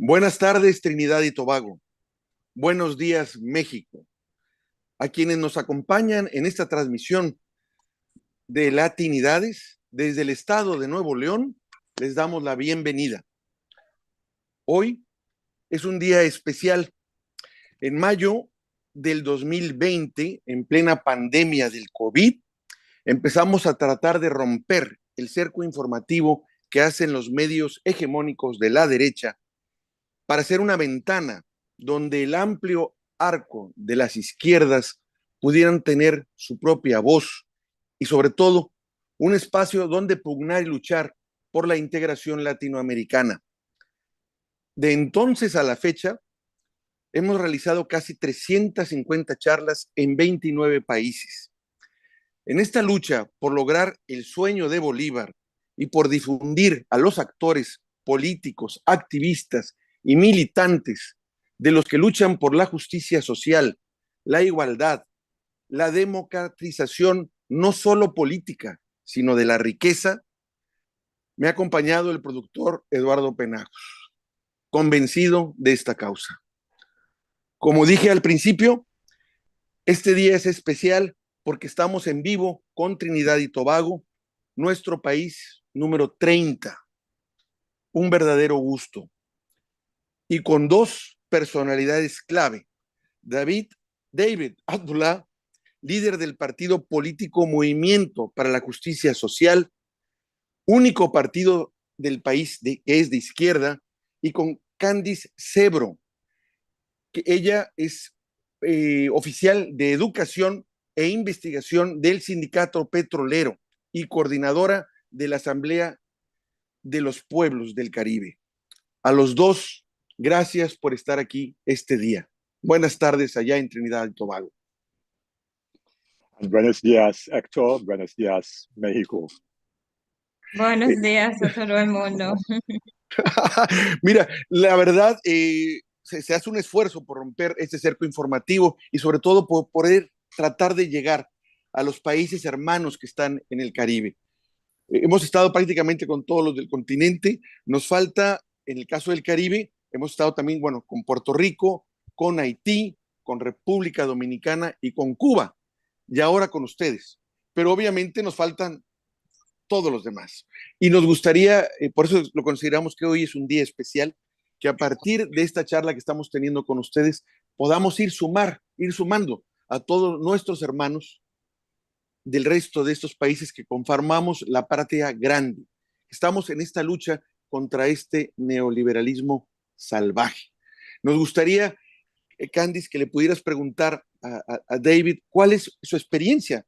Buenas tardes, Trinidad y Tobago. Buenos días, México. A quienes nos acompañan en esta transmisión de Latinidades desde el estado de Nuevo León, les damos la bienvenida. Hoy es un día especial. En mayo del 2020, en plena pandemia del COVID, empezamos a tratar de romper el cerco informativo que hacen los medios hegemónicos de la derecha para hacer una ventana donde el amplio arco de las izquierdas pudieran tener su propia voz y sobre todo un espacio donde pugnar y luchar por la integración latinoamericana. De entonces a la fecha, hemos realizado casi 350 charlas en 29 países. En esta lucha por lograr el sueño de Bolívar y por difundir a los actores políticos, activistas y militantes de los que luchan por la justicia social, la igualdad, la democratización no solo política, sino de la riqueza, me ha acompañado el productor Eduardo Penajos, convencido de esta causa. Como dije al principio, este día es especial porque estamos en vivo con Trinidad y Tobago, nuestro país número 30. Un verdadero gusto. Y con dos personalidades clave. David Abdulah, líder del partido político Movimiento para la Justicia Social, único partido del país que es de izquierda, y con Kandis Sebro, que ella es oficial de educación e investigación del sindicato petrolero y coordinadora de la Asamblea de los Pueblos del Caribe. A los dos, gracias por estar aquí este día. Buenas tardes allá en Trinidad y Tobago. Buenos días, Héctor. Buenos días, México. Buenos días a todo el mundo. Mira, la verdad, se hace un esfuerzo por romper este cerco informativo y sobre todo por poder tratar de llegar a los países hermanos que están en el Caribe. Hemos estado prácticamente con todos los del continente. Nos falta, en el caso del Caribe, hemos estado también, bueno, con Puerto Rico, con Haití, con República Dominicana y con Cuba. Y ahora con ustedes. Pero obviamente nos faltan todos los demás. Y nos gustaría, por eso lo consideramos que hoy es un día especial, que a partir de esta charla que estamos teniendo con ustedes, podamos ir sumando a todos nuestros hermanos del resto de estos países que conformamos la patria grande. Estamos en esta lucha contra este neoliberalismo salvaje. Nos gustaría, Kandis, que le pudieras preguntar a David cuál es su experiencia.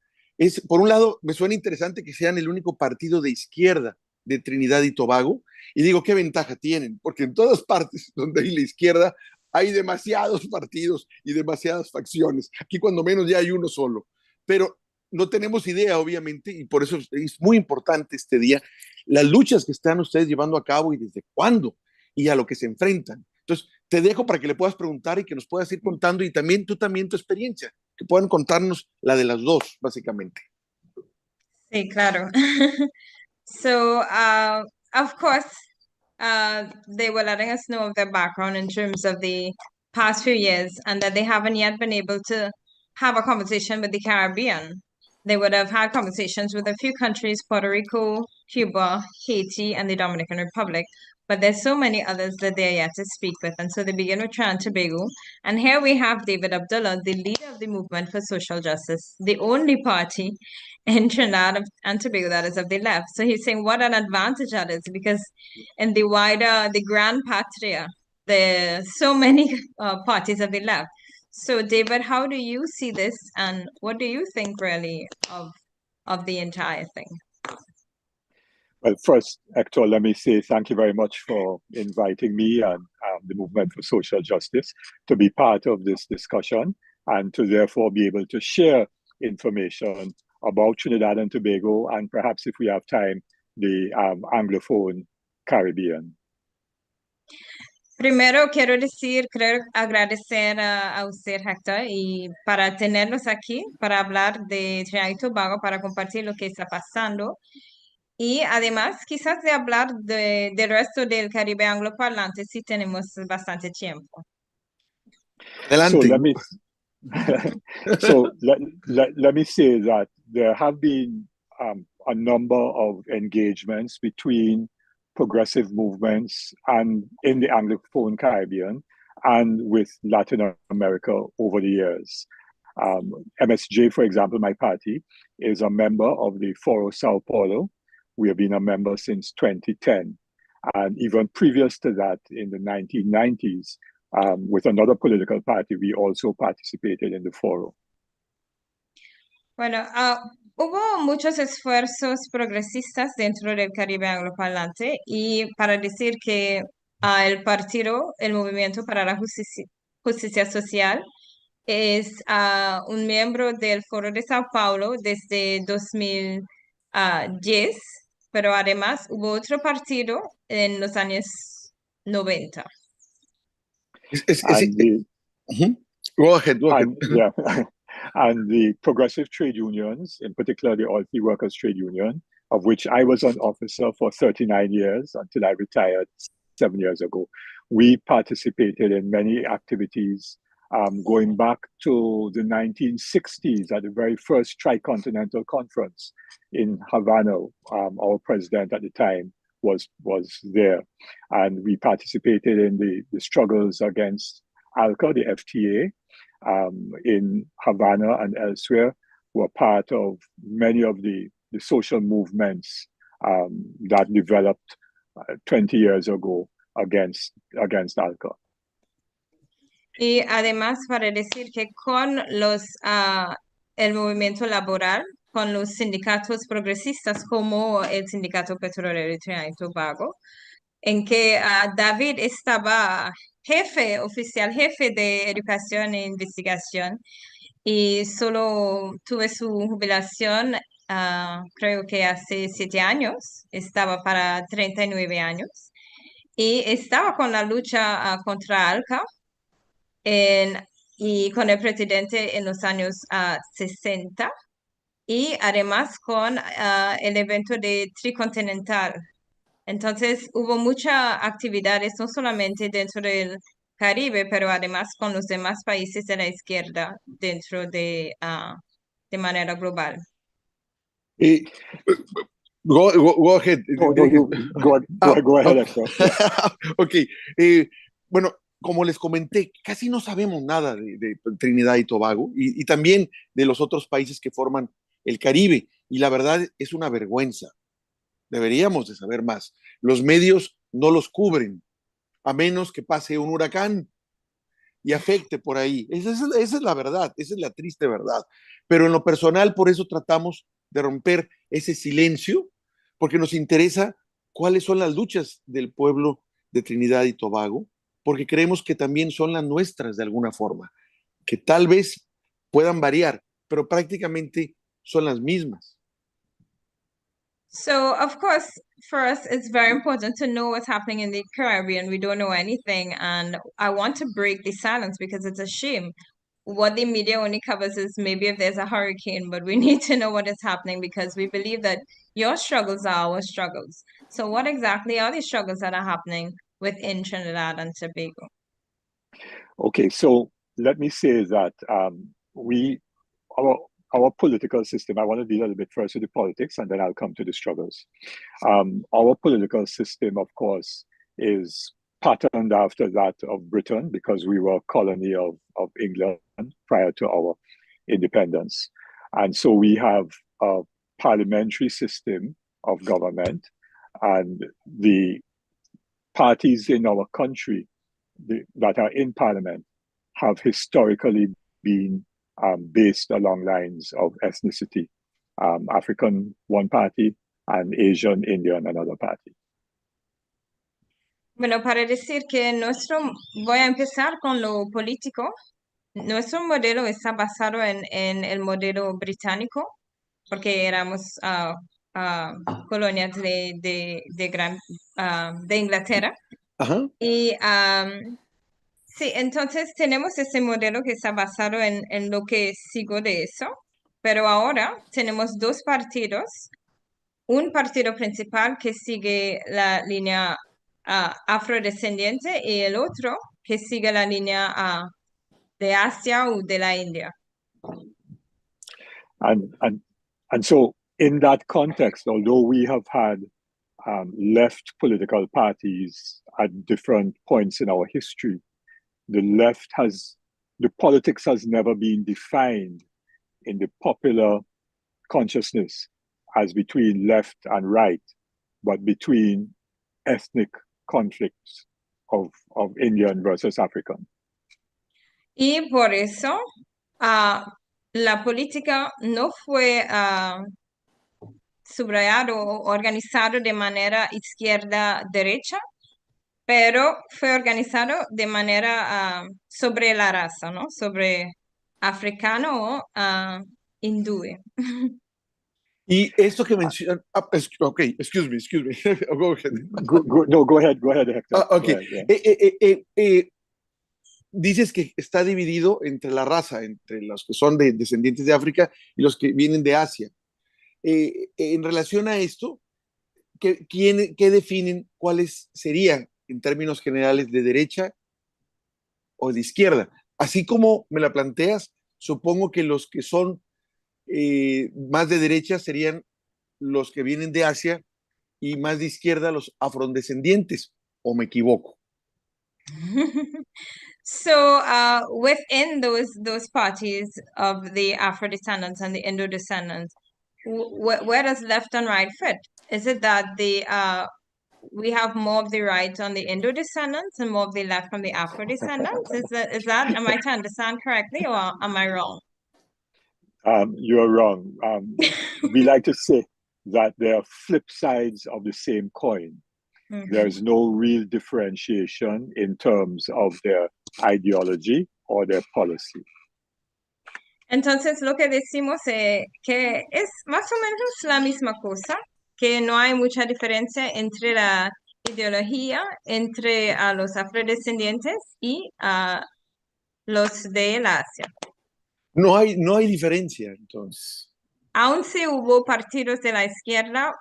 Por un lado, me suena interesante que sean el único partido de izquierda de Trinidad y Tobago, y digo, ¿qué ventaja tienen? Porque en todas partes donde hay la izquierda hay demasiados partidos y demasiadas facciones. Aquí cuando menos ya hay uno solo. Pero no tenemos idea, obviamente, y por eso es muy importante este día, las luchas que están ustedes llevando a cabo y desde cuándo y a lo que se enfrentan. Entonces, te dejo para que le puedas preguntar y que nos puedas ir contando y también tú también tu experiencia, que puedan contarnos la de las dos, básicamente. Sí, claro. So, of course, they were letting us know of their background in terms of the past few years and that they haven't yet been able to have a conversation with the Caribbean. They would have had conversations with a few countries, Puerto Rico, Cuba, Haiti, and the Dominican Republic. But there's so many others that they're yet to speak with. And so they begin with Trinidad and Tobago. And here we have David Abdulah, the leader of the Movement for Social Justice, the only party in Trinidad and Tobago that is of the left. So he's saying what an advantage that is, because in the wider, the Grand Patria, there are so many parties of the left. So, David, how do you see this, and what do you think really of the entire thing? Well, first, Héctor, let me say thank you very much for inviting me and the Movement for Social Justice to be part of this discussion and to therefore be able to share information about Trinidad and Tobago and perhaps, if we have time, the Anglophone Caribbean. Primero quiero agradecer a usted, Héctor, y para tenerlos aquí, para hablar de Trinidad y Tobago, para compartir lo que está pasando. Y además, quizás de hablar del resto del Caribe angloparlante si tenemos bastante tiempo. So Adelante. let me let me say that there have been a number of engagements between progressive movements and in the Anglophone Caribbean and with Latin America over the years. MSJ, for example, my party, is a member of the Foro Sao Paulo. We have been a member since 2010. And even previous to that, in the 1990s, with another political party, we also participated in the foro. Bueno, hubo muchos esfuerzos progresistas dentro del Caribe angloparlante y para decir que el partido, el Movimiento para la Justicia Social, es un miembro del Foro de Sao Paulo desde 2010, pero además hubo otro partido en los años 90. Go ahead. And, yeah, and the progressive trade unions, in particular the Oil Field Workers Trade Union, of which I was an officer for 39 years until I retired 7 years ago. We participated in many activities going back to the 1960s at the very first Tricontinental Conference in Havana. Our president at the time was there, and we participated in the struggles against ALCA, the FTA, in Havana and elsewhere, were part of many of the social movements that developed 20 years ago against ALCA. Y además para decir que con el movimiento laboral, con los sindicatos progresistas como el Sindicato Petrolero de Trinidad y Tobago, en que David estaba oficial jefe de educación e investigación, y solo tuve su jubilación, creo que hace 7 años, estaba para 39 años, y estaba con la lucha contra ALCA, y con el presidente en los años 60, y además con el evento de Tricontinental. Entonces hubo muchas actividades, no solamente dentro del Caribe, pero además con los demás países de la izquierda dentro de manera global. Go ahead. Go ahead, Héctor. Ok. Bueno, como les comenté, casi no sabemos nada de Trinidad y Tobago y también de los otros países que forman el Caribe. Y la verdad es una vergüenza. Deberíamos de saber más. Los medios no los cubren, a menos que pase un huracán y afecte por ahí. Esa es la verdad, esa es la triste verdad. Pero en lo personal, por eso tratamos de romper ese silencio, porque nos interesa cuáles son las luchas del pueblo de Trinidad y Tobago, porque creemos que también son las nuestras de alguna forma, que tal vez puedan variar, pero prácticamente son las mismas. So, of course, for us, it's very important to know what's happening in the Caribbean. We don't know anything, and I want to break the silence because it's a shame. What the media only covers is maybe if there's a hurricane, but we need to know what is happening because we believe that your struggles are our struggles. So what exactly are the struggles that are happening within Trinidad and Tobago? Okay, so let me say that our political system, I want to deal a little bit first with the politics and then I'll come to the struggles. Our political system, of course, is patterned after that of Britain because we were a colony of England prior to our independence. And so we have a parliamentary system of government, and the parties in our country that are in parliament have historically been based along lines of ethnicity. African, one party, and Asian, Indian, another party. Bueno, para decir que voy a empezar con lo político. Nuestro modelo está basado en el modelo británico, porque éramos colonias de Inglaterra. Ajá. Y sí, entonces tenemos ese modelo que está basado en lo que sigo de eso, pero ahora tenemos dos partidos, un partido principal que sigue la línea afrodescendiente y el otro que sigue la línea de Asia o de la India. And so in that context, although we have had left political parties at different points in our history, the politics has never been defined in the popular consciousness as between left and right, but between ethnic conflicts of Indian versus African. Y por eso la política no fue subrayado o organizado de manera izquierda-derecha, pero fue organizado de manera sobre la raza, ¿no? Sobre africano o hindú. Y esto que mencionan, ok, excuse me, go ahead. Go ahead, Héctor. Ok, Go ahead, yeah. Dices que está dividido entre la raza, entre los que son descendientes de África y los que vienen de Asia. En relación a esto, ¿qué definen cuáles serían, en términos generales, de derecha o de izquierda? Así como me la planteas, supongo que los que son más de derecha serían los que vienen de Asia y más de izquierda los afrodescendientes, ¿o me equivoco? So within those parties of the Afro-descendants and the Indo-descendants, where does left and right fit? Is it that we have more of the right on the Indo-descendants and more of the left from the Afro-descendants? Is that, am I to understand correctly, or am I wrong? You are wrong. We like to say that they are flip sides of the same coin. Mm-hmm. There's no real differentiation in terms of their ideology or their policy. Entonces, lo que decimos es que es más o menos la misma cosa, que no hay mucha diferencia entre la ideología entre los afrodescendientes y los de Asia. No hay diferencia, entonces. Aún si hubo partidos de la izquierda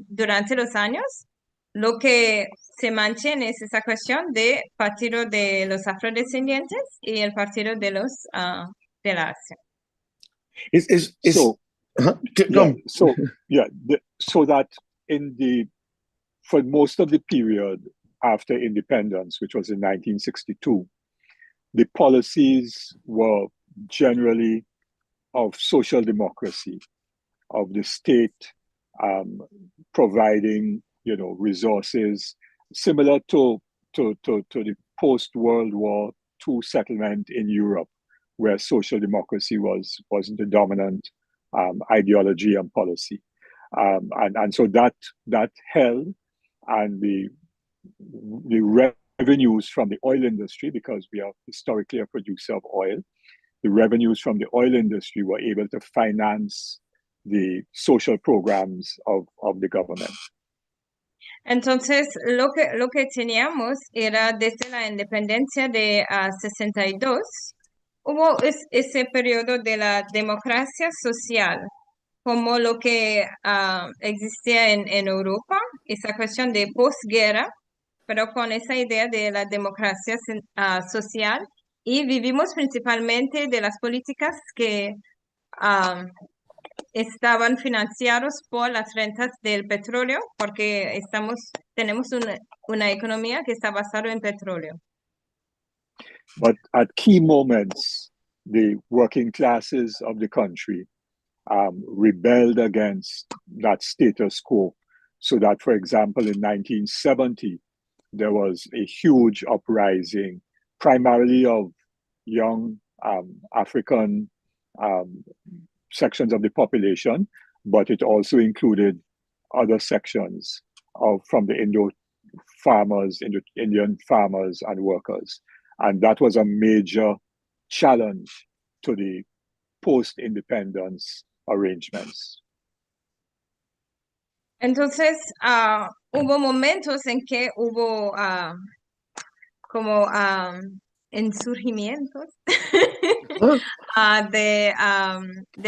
durante los años, lo que se mantiene es esa cuestión de partido de los afrodescendientes y el partido de los de la Asia. So that for most of the period after independence, which was in 1962, the policies were generally of social democracy, of the state providing, resources similar to the post-World War II settlement in Europe, where social democracy was the dominant ideology and policy. And so that held, and the revenues from the oil industry, because we are historically a producer of oil, the revenues from the oil industry were able to finance the social programs of the government. Entonces, lo que teníamos era desde la independencia de 62, hubo ese periodo de la democracia social, como lo que existía en Europa, esa cuestión de posguerra, pero con esa idea de la democracia social, y vivimos principalmente de las políticas que estaban financiados por las rentas del petróleo, porque tenemos una economía que está basada en petróleo. But at key moments, the working classes of the country rebelled against that status quo. So that, for example, in 1970, there was a huge uprising, primarily of young African sections of the population, but it also included other sections from the Indian farmers and workers. And that was a major challenge to the post-independence arrangements. Entonces, hubo momentos en que hubo como insurgimientos Ah, de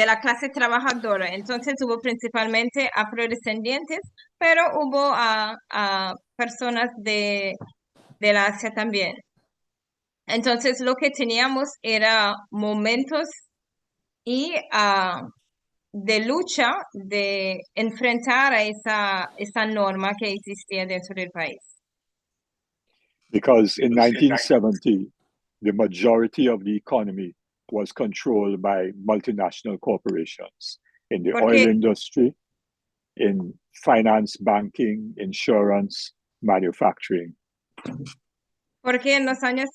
la clase trabajadora. Entonces hubo principalmente afrodescendientes, pero hubo personas del Asia también. Entonces lo que teníamos era momentos y de lucha de enfrentar a esa norma que existía dentro del país. Because in 1970, the majority of the economy was controlled by multinational corporations in the oil industry, in finance, banking, insurance, manufacturing. Porque en los años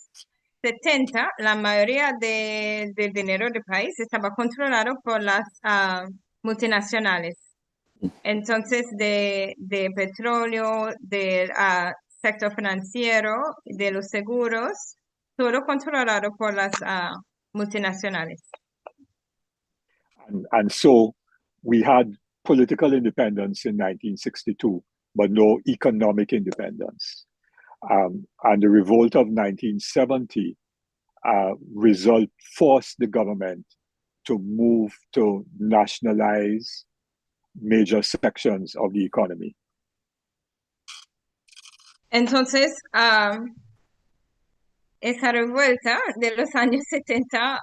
70, la mayoría del dinero del país estaba controlado por las multinacionales. Entonces, de petróleo, del sector financiero, de los seguros, todo controlado por las multinacionales. And so we had political independence in 1962, but no economic independence. And the revolt of 1970 forced the government to move to nationalize major sections of the economy. Entonces, esa revuelta de los años 70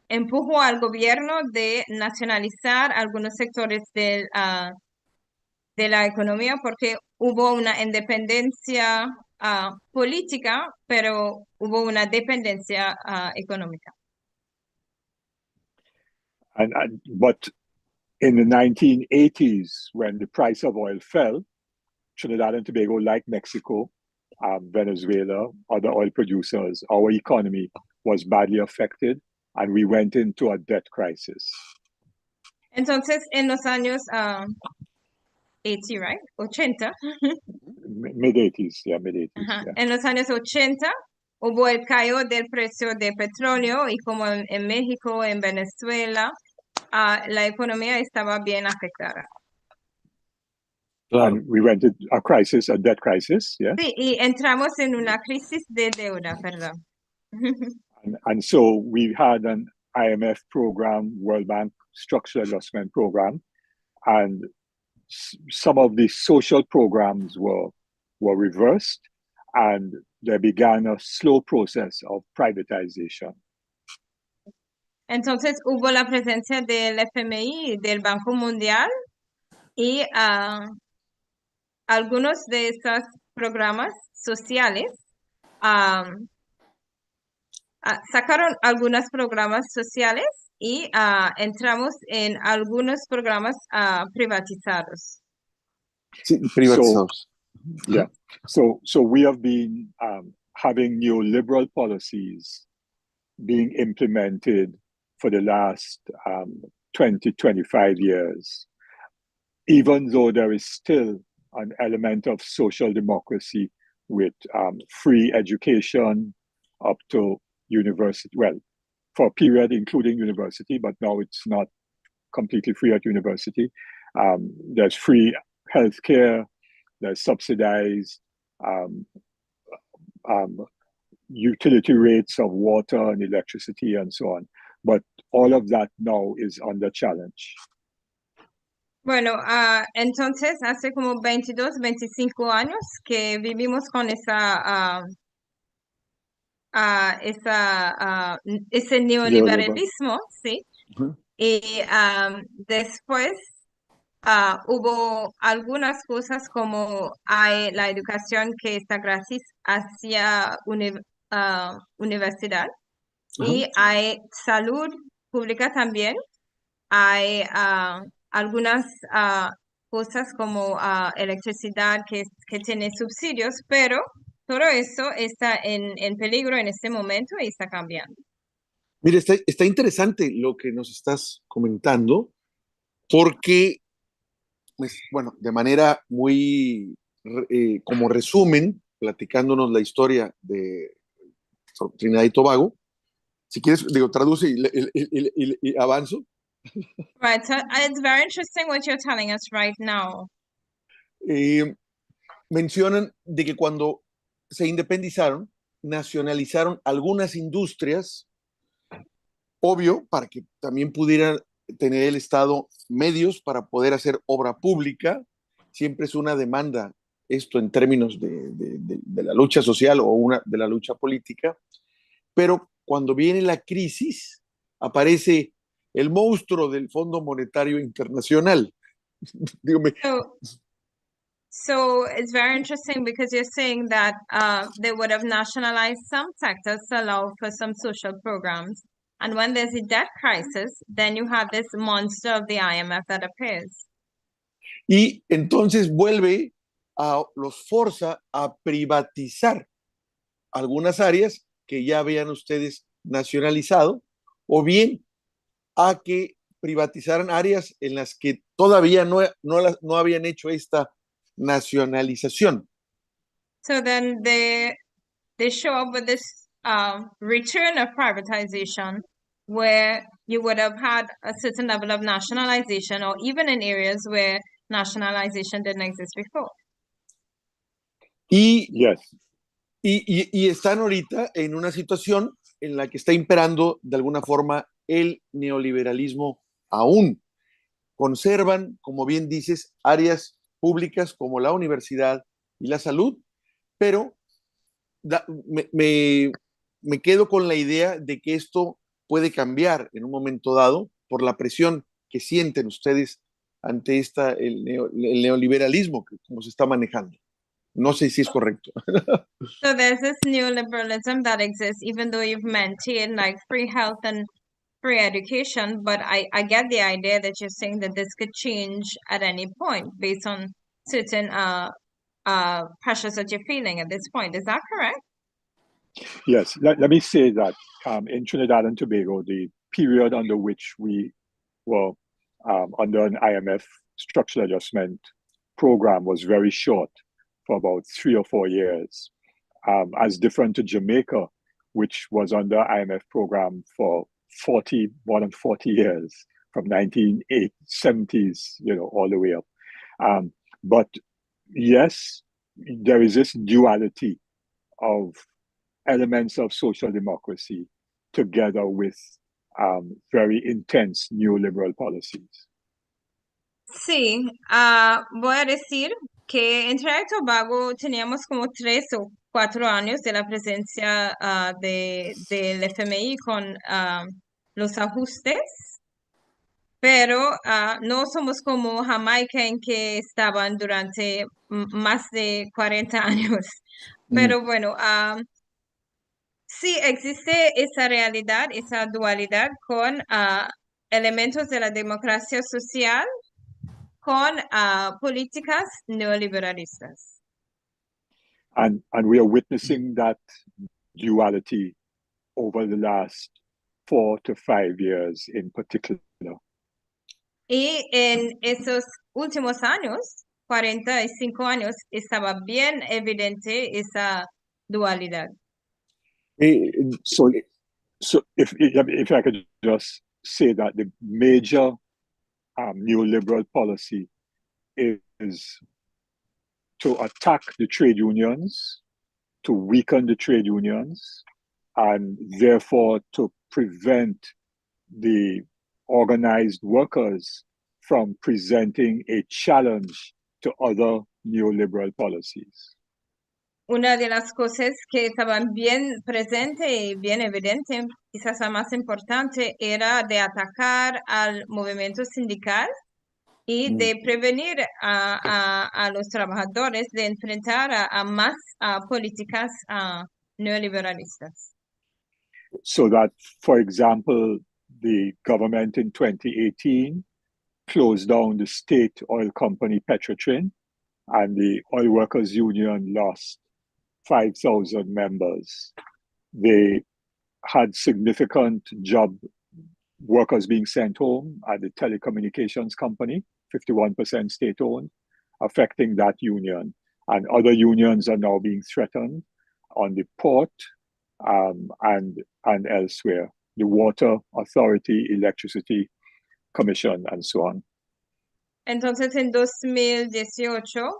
empujó al gobierno de nacionalizar algunos sectores de la economía porque hubo una independencia política, pero hubo una dependencia económica. But in the 1980s, when the price of oil fell, Trinidad and Tobago, like Mexico, Venezuela, other oil producers, our economy was badly affected, and we went into a debt crisis. Entonces, en los años 80, right? 80. Mid-80s, yeah, mid-80s. Yeah. En los años 80 hubo el cambio del precio de petróleo y como en México, en Venezuela, la economía estaba bien afectada. And we went into a crisis, a debt crisis, yeah. Sí, y entramos en una crisis de deuda, perdón. And so we had an IMF program, World Bank Structural Adjustment Program, and some of the social programs were reversed, and there began a slow process of privatization. Entonces hubo la presencia del FMI y del Banco Mundial y algunos de estos programas sociales sacaron algunos programas sociales y entramos en algunos programas privatizados. sí, privatizados. Yeah. So we have been having neoliberal policies being implemented for the last 20, 25 years, even though there is still an element of social democracy with free education up to university, well, for a period including university, but now it's not completely free at university. There's free healthcare, there's subsidized utility rates of water and electricity and so on. But all of that now is under challenge. Bueno, entonces hace como 22, 25 años que vivimos con ese neoliberalismo, ¿sí? Y después hubo algunas cosas como hay la educación que está gratis hacia universidad y hay salud pública también. Hay algunas cosas como electricidad que tiene subsidios, pero todo eso está en peligro en este momento y está cambiando. Mire, está interesante lo que nos estás comentando, porque, pues, bueno, de manera muy, como resumen, platicándonos la historia de Trinidad y Tobago, si quieres, digo, traduce y avanzo. Right, so it's very interesting what you're telling us right now. Mencionan de que cuando se independizaron, nacionalizaron algunas industrias, obvio, para que también pudiera tener el Estado medios para poder hacer obra pública. Siempre es una demanda esto en términos de la lucha social o de la lucha política, pero cuando viene la crisis, aparece el monstruo del Fondo Monetario Internacional. Dígame. So it's very interesting because you're saying that they would have nationalized some sectors to allow for some social programs. And when there's a debt crisis, then you have this monster of the IMF that appears. Y entonces los forza a privatizar algunas áreas que ya habían ustedes nacionalizado, o bien a que privatizaran áreas en las que todavía no habían hecho esta nacionalización. So then they show up with this return of privatization, where you would have had a certain level of nationalization, or even in areas where nationalization didn't exist before. Y, Yes. y están ahorita en una situación en la que está imperando de alguna forma el neoliberalismo aún. Conservan, como bien dices, áreas públicas como la universidad y la salud, pero me quedo con la idea de que esto puede cambiar en un momento dado por la presión que sienten ustedes ante el neoliberalismo que como se está manejando. No sé si es correcto. So there's this neoliberalism that exists, even though you've maintained like free health and free education, but I get the idea that you're saying that this could change at any point based on certain pressures that you're feeling at this point. Is that correct? Yes, let me say that in Trinidad and Tobago, the period under which we were under an IMF structural adjustment program was very short, for about 3 or 4 years, as different to Jamaica, which was under IMF program for more than 40 years, from 1970s, all the way up. But yes, there is this duality of elements of social democracy together with very intense neoliberal policies. Sí, voy a decir que en Trinidad y Tobago teníamos como 3 o 4 años de la presencia del FMI con los ajustes, pero no somos como Jamaica en que estaban durante más de 40 años. Pero bueno, sí existe esa realidad, esa dualidad con elementos de la democracia social con políticas neoliberalistas. And we are witnessing that duality over the last 4 to 5 years in particular. Y en esos últimos años, 45 años, estaba bien evidente esa dualidad. So if I could just say that the major neoliberal policy is to attack the trade unions, to weaken the trade unions, and therefore to prevent the organized workers from presenting a challenge to other neoliberal policies. Una de las cosas que estaban bien presente y bien evidente, quizás la más importante, era de atacar al movimiento sindical y de prevenir a los trabajadores de enfrentar a más políticas neoliberalistas. So that, for example, the government in 2018 closed down the state oil company Petrotrin, and the oil workers union lost 5,000 members. They had significant job workers being sent home at the telecommunications company, 51% state-owned, affecting that union. And other unions are now being threatened on the port and elsewhere, the Water Authority, Electricity Commission, and so on. Entonces, en 2018,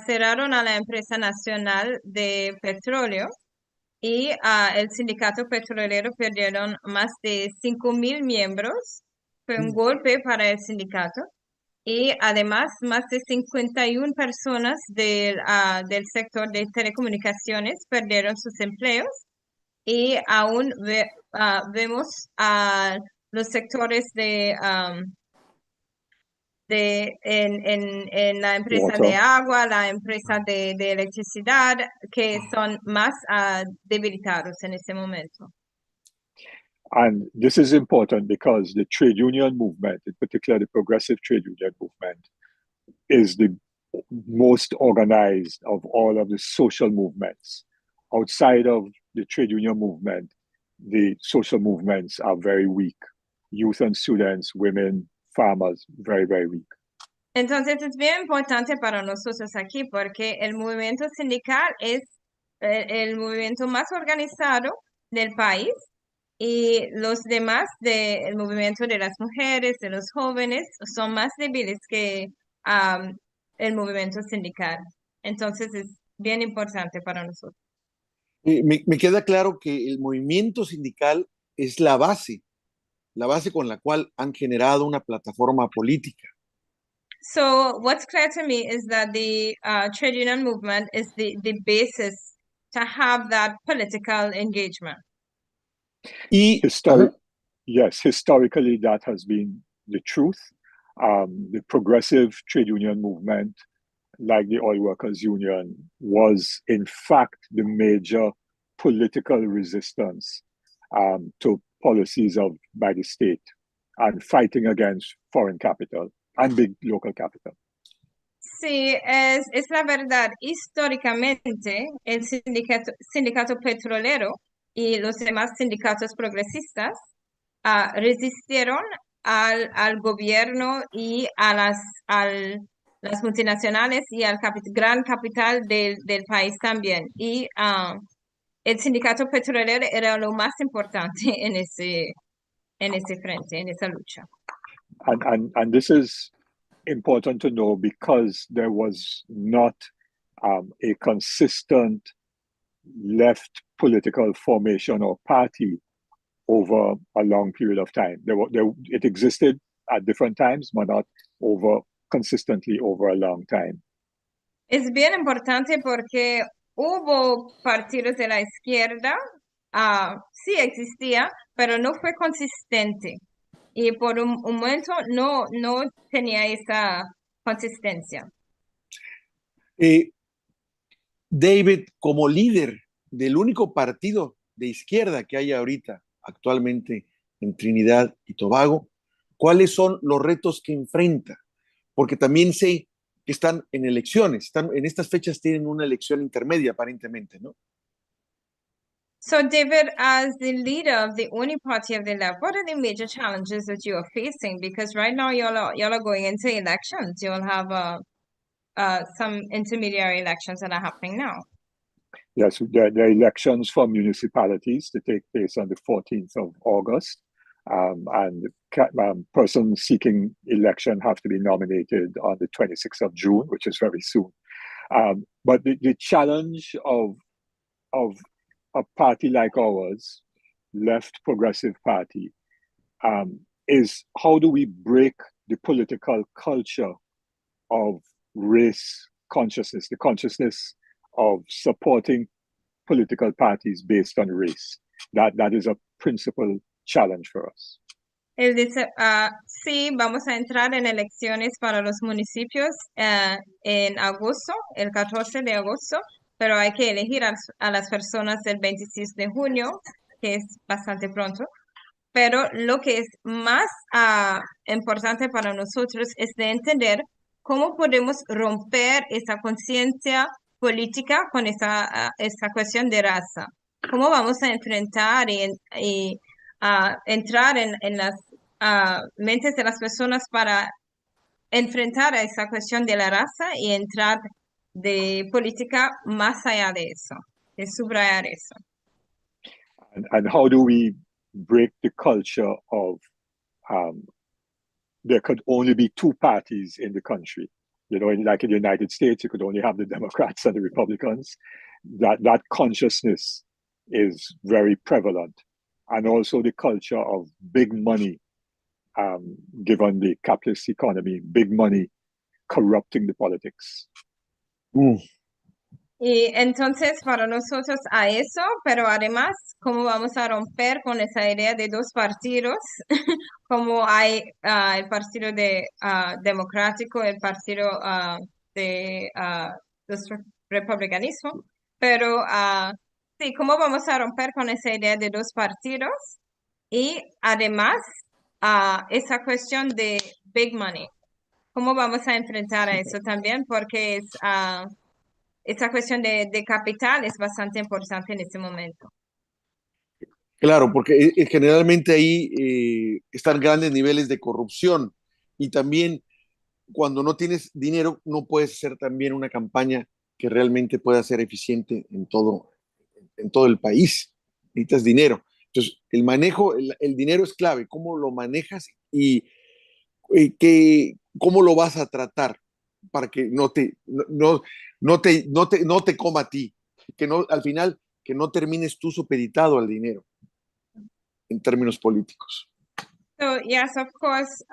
cerraron a la empresa nacional de petróleo y el sindicato petrolero perdieron más de 5,000 miembros. Fue un golpe para el sindicato. Y además, más de 51 personas del sector de telecomunicaciones perdieron sus empleos. Y aún vemos a los sectores en la empresa de Water. agua, la empresa de electricidad, que son más debilitados en este momento. And this is important because the trade union movement, in particular the progressive trade union movement, is the most organized of all of the social movements. Outside of the trade union movement, the social movements are very weak. Youth and students, women, farmers, very, very weak. Entonces es bien importante para nosotros aquí porque el movimiento sindical es el movimiento más organizado del país y los demás del movimiento de las mujeres, de los jóvenes, son más débiles que el movimiento sindical. Entonces es bien importante para nosotros. Me queda claro que el movimiento sindical es la base con la cual han generado una plataforma política. So what's clear to me is that the trade union movement is the basis to have that political engagement. Y Yes, historically that has been the truth. The progressive trade union movement, like the oil workers union, was in fact the major political resistance to policies by the state and fighting against foreign capital and big local capital. Sí, es la verdad. Históricamente, el sindicato petrolero y los demás sindicatos progresistas resistieron al gobierno y a las multinacionales y al gran capital del país también. Y el sindicato petrolero era lo más importante en ese frente, en esa lucha. And this is important to know because there was not a consistent left political formation or party over a long period of time. It existed at different times, but not consistently over a long time. Es bien importante porque hubo partidos de la izquierda, sí existía, pero no fue consistente. Y por un momento no tenía esa consistencia. David, como líder del único partido de izquierda que hay ahorita actualmente en Trinidad y Tobago, ¿cuáles son los retos que enfrenta? Porque también sé que están en elecciones, en estas fechas tienen una elección intermedia aparentemente, ¿no? So, David, as the leader of the only party of the left, what are the major challenges that you are facing? Because right now y'all are going into elections. You'll have some intermediary elections that are happening now. Yes, there are elections for municipalities to take place on the 14th of August. And persons seeking election have to be nominated on the 26th of June, which is very soon. But the challenge of a party like ours, left progressive party, is how do we break the political culture of race consciousness, the consciousness of supporting political parties based on race. That is a principal challenge for us. Él dice, sí, vamos a entrar en elecciones para los municipios en agosto, el 14 de agosto, pero hay que elegir a las personas del 26 de junio, que es bastante pronto. Pero lo que es más importante para nosotros es de entender cómo podemos romper esa conciencia política con esta cuestión de raza. ¿Cómo vamos a enfrentar y entrar en las mentes de las personas para enfrentar a esa cuestión de la raza y entrar de política más allá de eso, de subrayar eso? And how do we break the culture of there could only be two parties in the country? You know, like in the United States, you could only have the Democrats and the Republicans. That consciousness is very prevalent, and also the culture of big money, given the capitalist economy, big money corrupting the politics. Y entonces para nosotros a eso, pero además, ¿cómo vamos a romper con esa idea de dos partidos? Como hay el partido democrático, el partido de republicanismo, pero sí, ¿cómo vamos a romper con esa idea de dos partidos? Y además, esa cuestión de big money, ¿cómo vamos a enfrentar a eso también? Porque esa cuestión de capital es bastante importante en este momento. Claro, porque generalmente ahí están grandes niveles de corrupción y también cuando no tienes dinero no puedes hacer también una campaña que realmente pueda ser eficiente en todo el país. Necesitas dinero. Entonces, el manejo, el dinero es clave, cómo lo manejas y cómo lo vas a tratar para que no te coma a ti, que no, al final, que no termines tú supeditado al dinero en términos políticos. So yes, of course,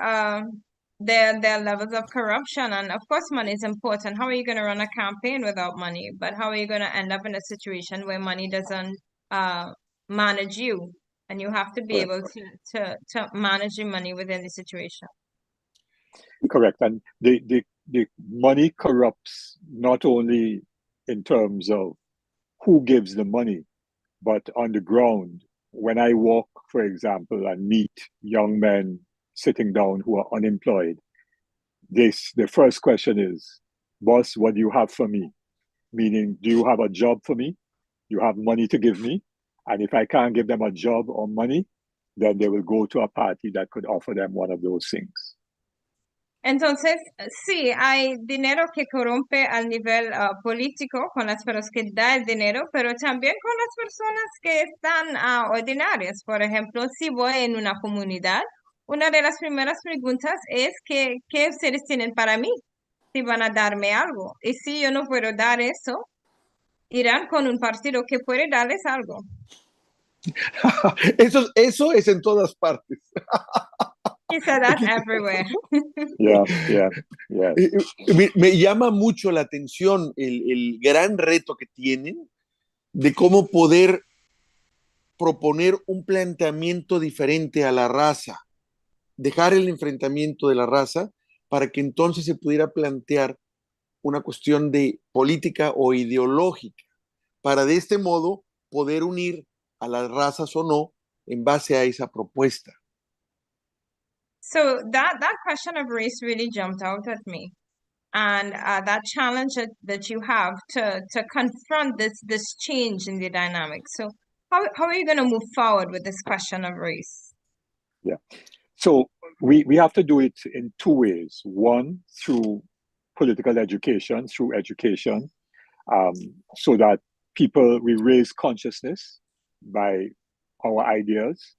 there are levels of corruption, and of course, money is important. How are you going to run a campaign without money? But how are you going to end up in a situation where money doesn't manage you, and you have to be able to manage your money within the situation? Correct, and the money corrupts not only in terms of who gives the money, but on the ground. When I walk, for example, and meet young men sitting down who are unemployed, the first question is, boss, what do you have for me? Meaning, do you have a job for me? You have money to give me? And if I can't give them a job or money, then they will go to a party that could offer them one of those things. Entonces, sí, hay dinero que corrompe al nivel político con las personas que da el dinero, pero también con las personas que están ordinarias. Por ejemplo, si voy en una comunidad, una de las primeras preguntas es ¿qué ustedes tienen para mí? Si van a darme algo. Y si yo no puedo dar eso, irán con un partido que puede darles algo. Eso es en todas partes. He said that's everywhere. Yeah. Me llama mucho la atención el gran reto que tienen de cómo poder proponer un planteamiento diferente a la raza, dejar el enfrentamiento de la raza para que entonces se pudiera plantear una cuestión de política o ideológica, para de este modo poder unir a las razas o no en base a esa propuesta. So that question of race really jumped out at me. And that challenge that you have to confront this change in the dynamic. So how are you going to move forward with this question of race? Yeah. So we have to do it in two ways. One, through political education, so that we raise consciousness by our ideas.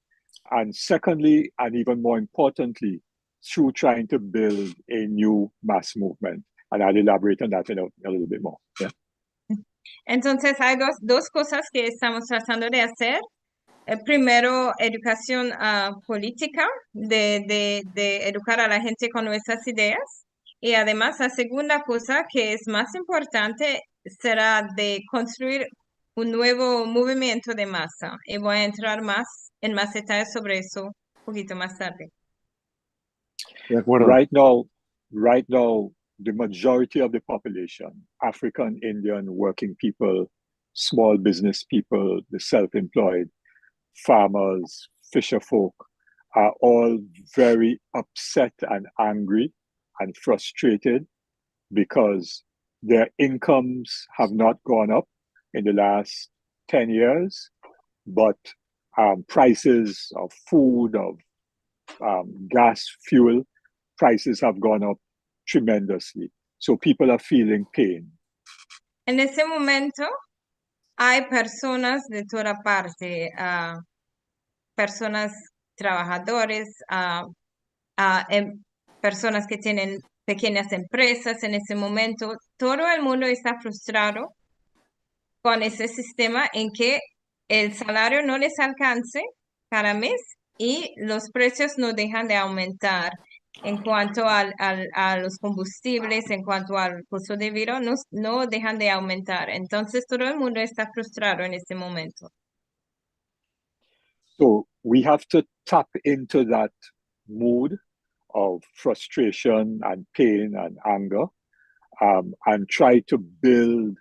And secondly, and even more importantly, through trying to build a new mass movement. And I'll elaborate on that in a little bit more. Yeah. Entonces hay dos cosas que estamos tratando de hacer. Primero, educación política, de educar a la gente con nuestras ideas. Y además, la segunda cosa que es más importante será de construir un nuevo movimiento de masa. Y voy a entrar más en más detalles sobre eso un poquito más tarde. De acuerdo. Right now, the majority of the population, African, Indian, working people, small business people, the self-employed, farmers, fisher folk, are all very upset and angry and frustrated because their incomes have not gone up in the last 10 years, but prices of food, of gas, fuel, prices have gone up tremendously. So people are feeling pain. En ese momento hay personas de toda parte, personas trabajadores, personas que tienen pequeñas empresas en ese momento. Todo el mundo está frustrado con ese sistema en que el salario no les alcance cada mes y los precios no dejan de aumentar. En cuanto a los combustibles, en cuanto al costo de vida, no dejan de aumentar. Entonces todo el mundo está frustrado en este momento. So we have to tap into that mood of frustration and pain and anger, and try to build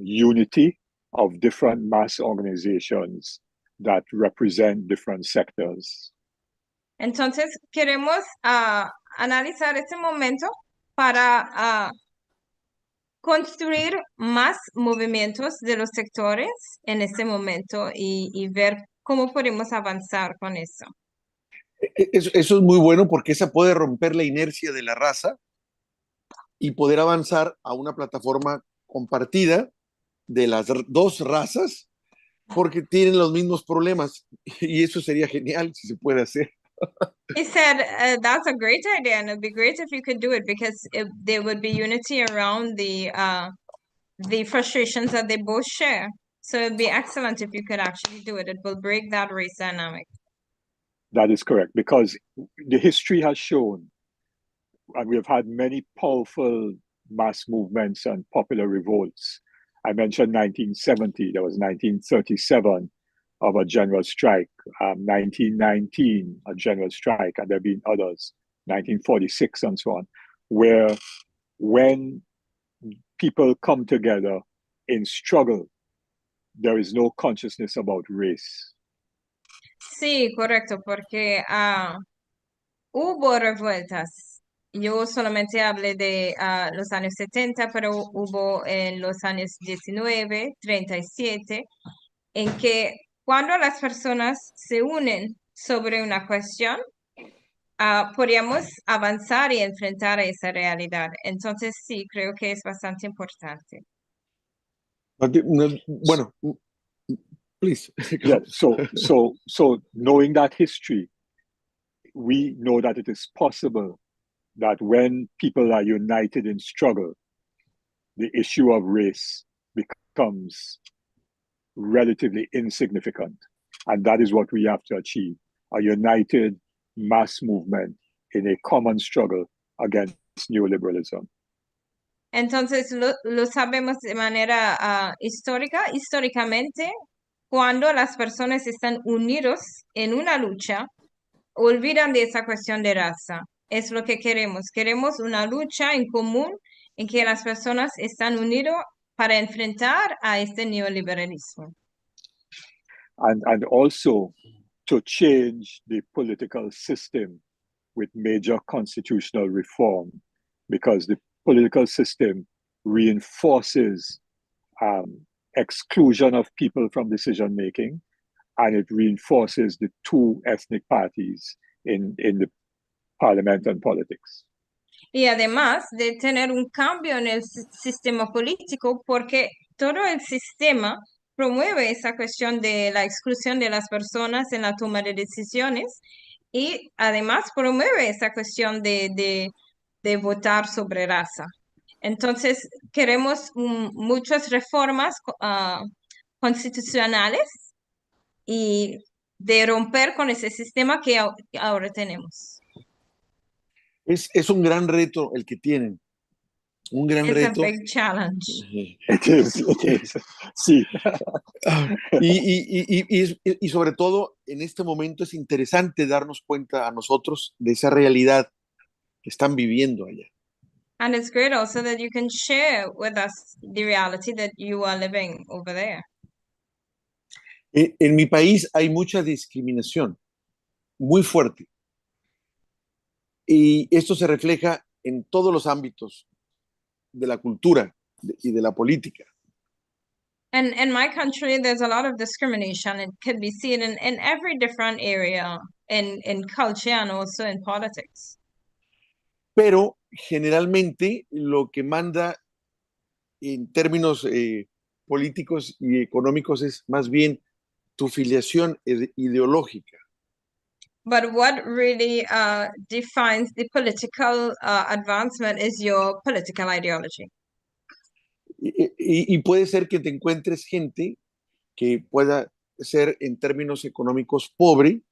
unity of different mass organizations that represent different sectors. Entonces queremos analizar este momento para construir más movimientos de los sectores en este momento y ver cómo podemos avanzar con eso. Eso es muy bueno porque esa puede romper la inercia de la raza y poder avanzar a una plataforma compartida de las dos razas porque tienen los mismos problemas y eso sería genial si se puede hacer. He said that's a great idea and it'd be great if you could do it because there would be unity around the frustrations that they both share. So it'd be excellent if you could actually do it. It will break that race dynamic. That is correct, because the history has shown, and we have had many powerful mass movements and popular revolts. I mentioned 1970, there was 1937 of a general strike, 1919, a general strike, and there have been others, 1946 and so on, where when people come together in struggle, there is no consciousness about race. Sí, correcto, porque hubo revueltas. Yo solamente hablé de los años 70, pero hubo en los años 19, 37, en que cuando las personas se unen sobre una cuestión, podríamos avanzar y enfrentar esa realidad. Entonces, sí, creo que es bastante importante. Bueno, please. Yeah, so knowing that history, we know that it is possible that when people are united in struggle, the issue of race becomes relatively insignificant. And that is what we have to achieve, a united mass movement in a common struggle against neoliberalism. Entonces, lo sabemos de manera histórica. Históricamente, cuando las personas están unidos en una lucha, olvidan de esa cuestión de raza. Es lo que queremos. Queremos una lucha en común en que las personas están unidas para enfrentar a este neoliberalismo. And also to change the political system with major constitutional reform, because the political system reinforces exclusion of people from decision making, and it reinforces the two ethnic parties in the parliament and politics. Y además de tener un cambio en el sistema político, porque todo el sistema promueve esa cuestión de la exclusión de las personas en la toma de decisiones y además promueve esa cuestión de votar sobre raza. Entonces, queremos muchas reformas constitucionales y de romper con ese sistema que ahora tenemos. Es un gran reto el que tienen. Un gran It's reto. a big challenge. It is. Sí. Y sobre todo, en este momento es interesante darnos cuenta a nosotros de esa realidad que están viviendo allá. And it's great also that you can share with us the reality that you are living over there. En mi país hay mucha discriminación, muy fuerte. Y esto se refleja en todos los ámbitos de la cultura y de la política. And in my country, there's a lot of discrimination. It can be seen in every different area, in culture and also in politics. Pero generalmente lo que manda en términos políticos y económicos es más bien tu filiación ideológica. But what really defines the political advancement is your political ideology. Y puede ser que te encuentres gente que pueda ser en términos económicos pobre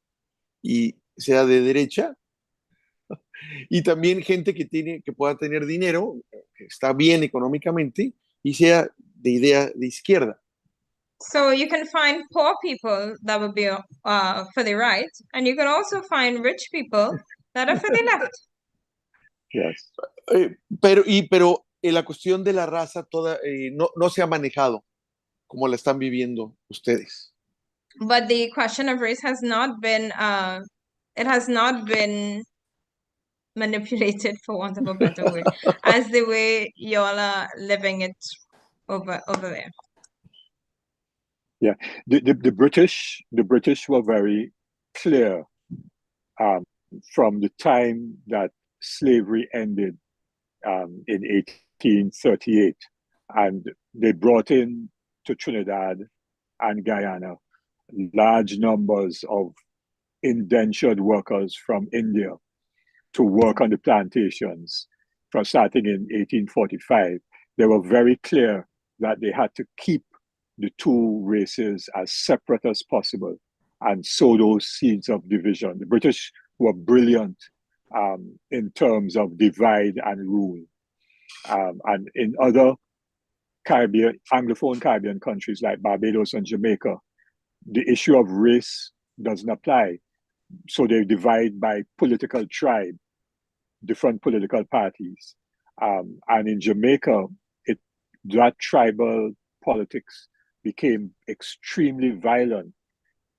y sea de derecha, y también gente que pueda tener dinero, que está bien económicamente y sea de idea de izquierda. So you can find poor people that would be for the right, and you can also find rich people that are for the left. Yes. Pero la cuestión de la raza no se ha manejado como la están viviendo ustedes. But the question of race has not been manipulated, for want of a better word, as the way y'all are living it over there. Yeah, the British were very clear from the time that slavery ended in 1838, and they brought in to Trinidad and Guyana large numbers of indentured workers from India to work on the plantations from starting in 1845. They were very clear that they had to keep the two races as separate as possible and sow those seeds of division. The British were brilliant in terms of divide and rule. And in other Caribbean, Anglophone Caribbean countries like Barbados and Jamaica, the issue of race doesn't apply. So they divide by political tribe, different political parties. And in Jamaica, that tribal politics became extremely violent.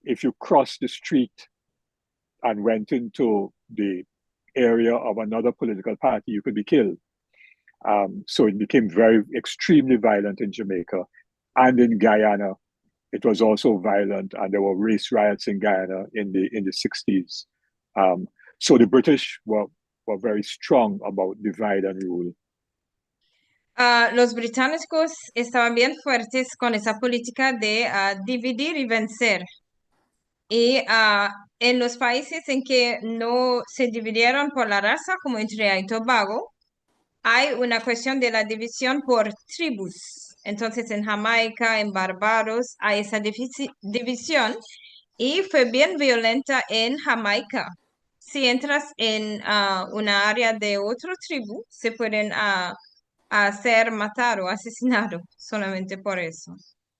If you crossed the street and went into the area of another political party, you could be killed. So it became extremely violent in Jamaica. And in Guyana, it was also violent, and there were race riots in Guyana in the 60s. So the British were very strong about divide and rule. Los británicos estaban bien fuertes con esa política de dividir y vencer. Y en los países en que no se dividieron por la raza, como en Trinidad y Tobago, hay una cuestión de la división por tribus. Entonces, en Jamaica, en Barbados, hay esa división y fue bien violenta en Jamaica. Si entras en una área de otra tribu, se pueden hacer matar o asesinar solamente por eso.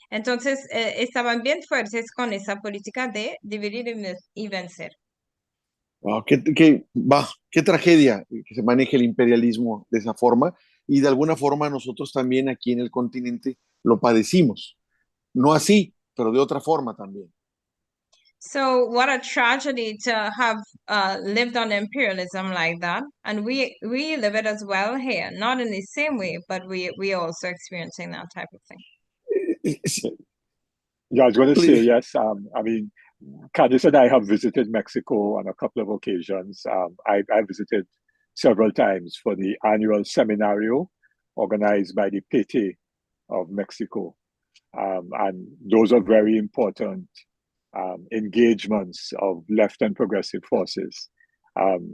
Entonces, estaban bien fuertes con esa política de dividir y vencer. Wow, qué tragedia que se maneje el imperialismo de esa forma, y de alguna forma nosotros también aquí en el continente lo padecimos. No así, pero de otra forma también. So what a tragedy to have lived on imperialism like that. And we live it as well here, not in the same way, but we also experiencing that type of thing. Yeah, I was going to say, yes. I mean, Kandis and I have visited Mexico on a couple of occasions. I visited several times for the annual seminario organized by the PT of Mexico. And those are very important engagements of left and progressive forces,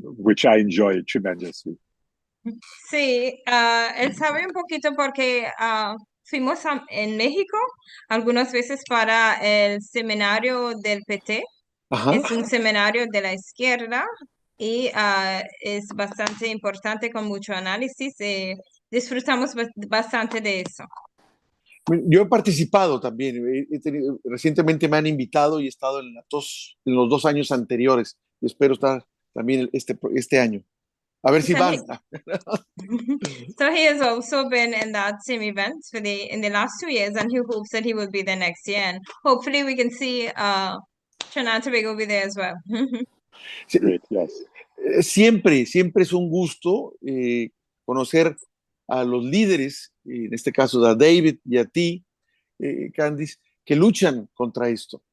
which I enjoyed tremendously. Sí, él sabe un poquito porque fuimos en México algunas veces para el seminario del PT. Ajá. Es un seminario de la izquierda y es bastante importante con mucho análisis. Disfrutamos bastante de eso. Yo he participado también. Recientemente me han invitado y he estado en los 2 años anteriores. Y espero estar también este año. A ver si van. So he has also been in that same event in the last 2 years, and he hopes that he will be there next year. And hopefully we can see Trinidad y Tobago be there as well. Great, yes. Siempre es un gusto conocer a los líderes, en este caso a David y a ti, Kandis, que luchan contra esto,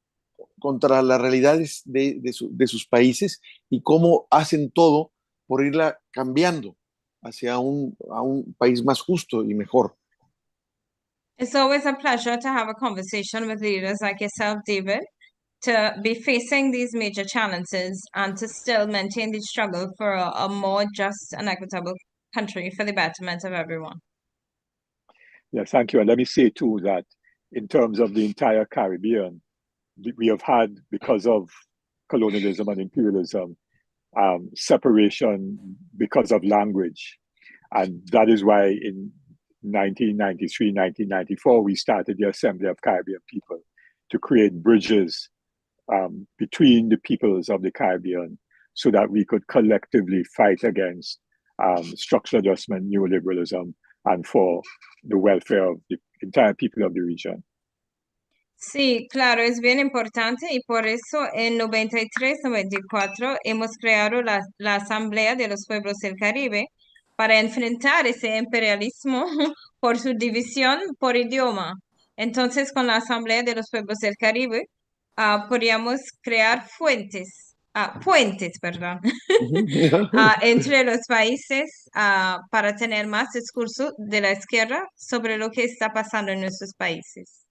contra las realidades de sus países, y cómo hacen todo por irla cambiando hacia a un país más justo y mejor. It's always a pleasure to have a conversation with leaders like yourself, David, to be facing these major challenges and to still maintain the struggle for a more just and equitable country for the betterment of everyone. Yeah, thank you. And let me say too that in terms of the entire Caribbean, we have had, because of colonialism and imperialism, separation because of language. And that is why in 1993, 1994, we started the Assembly of Caribbean People to create bridges between the peoples of the Caribbean so that we could collectively fight against structural adjustment, neoliberalism, and for the welfare of the entire people of the region. Sí, claro, es bien importante y por eso en 93, 94 hemos creado la Asamblea de los Pueblos del Caribe para enfrentar ese imperialismo por su división por idioma. Entonces, con la Asamblea de los Pueblos del Caribe, podríamos crear puentes, perdón, entre los países para tener más discurso de la izquierda sobre lo que está pasando en nuestros países.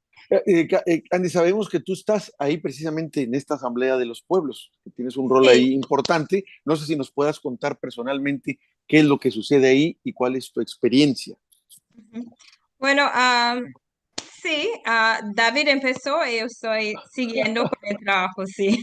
Kandis, sabemos que tú estás ahí precisamente en esta Asamblea de los Pueblos, que tienes un rol Sí. ahí importante. No sé si nos puedas contar personalmente qué es lo que sucede ahí y cuál es tu experiencia. Bueno, sí, David empezó y yo estoy siguiendo con el trabajo, sí.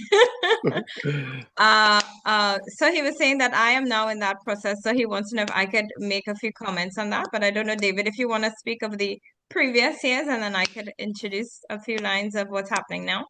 So he was saying that I am now in that process, so he wants to know if I could make a few comments on that, but I don't know, David, if you want to speak of the previous years, and then I could introduce a few lines of what's happening now.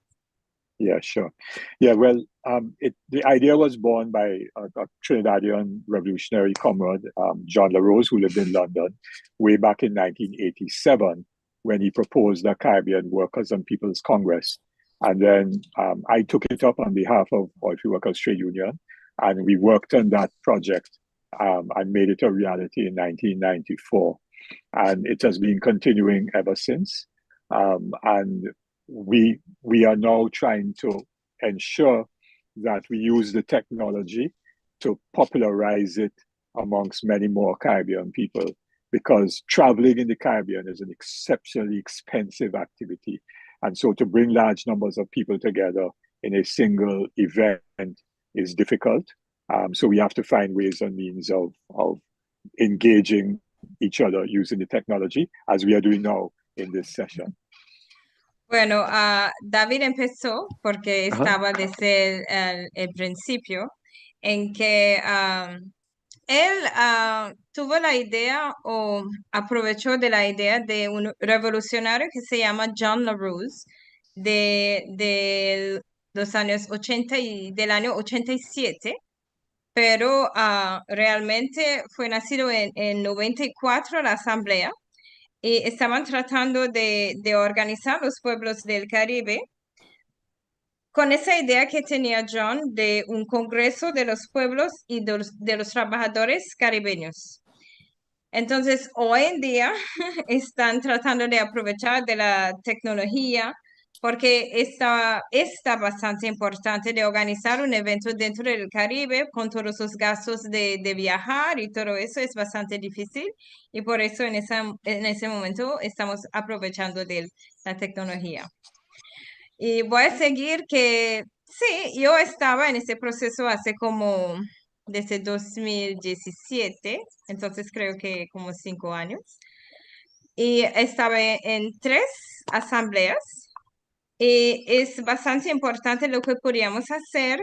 Yeah, sure. Yeah, well, the idea was born by a Trinidadian revolutionary comrade, John LaRose, who lived in London, way back in 1987, when he proposed the Caribbean Workers and People's Congress. And then I took it up on behalf of Oilfield Workers Trade Union, and we worked on that project and made it a reality in 1994. And it has been continuing ever since. And we are now trying to ensure that we use the technology to popularize it amongst many more Caribbean people, because traveling in the Caribbean is an exceptionally expensive activity. And so to bring large numbers of people together in a single event is difficult. So we have to find ways and means of engaging each other using the technology, as we are doing now in this session. Bueno, David empezó porque estaba desde el principio en que él tuvo la idea o aprovechó de la idea de un revolucionario que se llama John LaRose de los años 80 y del año 87, pero realmente fue nacido en 94 la asamblea. Y estaban tratando de organizar los pueblos del Caribe con esa idea que tenía John de un congreso de los pueblos y de los trabajadores caribeños. Entonces, hoy en día están tratando de aprovechar de la tecnología porque está bastante importante de organizar un evento dentro del Caribe con todos los gastos de viajar y todo eso es bastante difícil y por eso en ese momento estamos aprovechando de la tecnología. Y voy a seguir que sí, yo estaba en ese proceso hace como desde 2017, entonces creo que como 5 años. Y estaba en 3 asambleas. Y es bastante importante lo que podríamos hacer